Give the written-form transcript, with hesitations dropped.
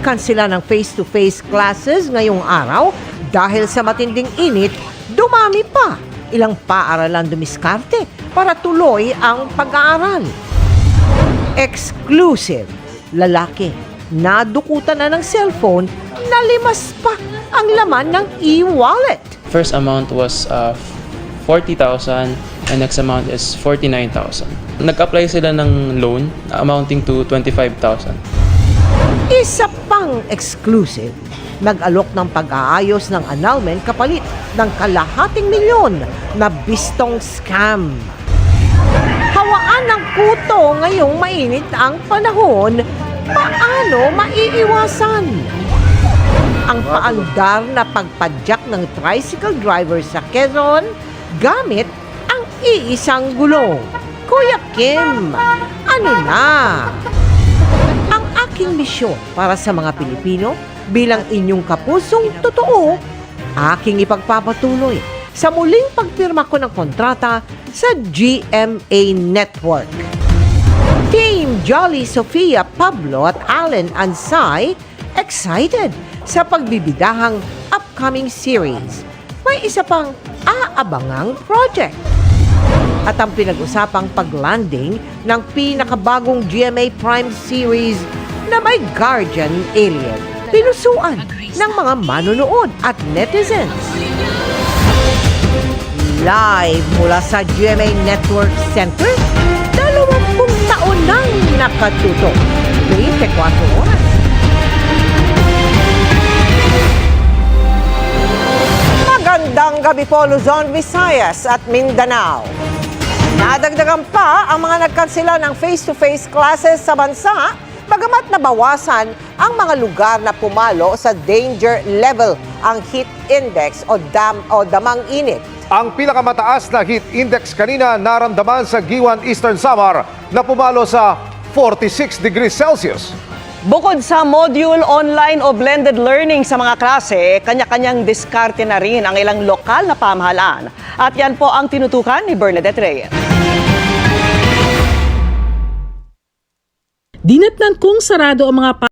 Nagkansela ng face-to-face classes ngayong araw dahil sa matinding init, dumami pa. Ilang paaralan dumiskarte para tuloy ang pag-aaral. Exclusive. Lalaki, nadukutan na ng cellphone, nalimas pa ang laman ng e-wallet. First amount was 40,000 and next amount is 49,000. Nag-apply sila ng loan amounting to 25,000. Isa pang exclusive, nag-alok ng pag-aayos ng annulment kapalit ng ₱250,000 na bistong scam. Hawaan ng kuto ngayong mainit ang panahon, paano maiiwasan? Ang paandar na pagpadyak ng tricycle driver sa Quezon gamit ang iisang gulong. Kuya Kim, ano na? Ang aking misyon para sa mga Pilipino bilang inyong kapusong totoo, aking ipagpapatuloy sa muling pagpirma ko ng kontrata sa GMA Network. Team Jolly Sofia Pablo at Allen Ansay excited sa pagbibidahang upcoming series. May isa pang aabangang project. At ang pinag-usapang paglanding ng pinakabagong GMA Prime series na may guardian alien. Pinusuan ng mga manonood at netizens. Live mula sa GMA Network Center, 20 taon nang nakatutok. 24 oras. Magandang gabi po Luzon, Visayas at Mindanao. Nadagdagan pa ang mga nagkansela ng face-to-face classes sa bansa, bagamat nabawasan ang mga lugar na pumalo sa danger level ang heat index o damang init. Ang pinakamataas na heat index kanina naramdaman sa Giwan Eastern Samar na pumalo sa 46 degrees Celsius. Bukod sa module, online o blended learning sa mga klase, kanya-kanyang diskarte na rin ang ilang lokal na pamahalaan. At yan po ang tinutukan ni Bernadette Reyes. Dinatnan kung sarado ang mga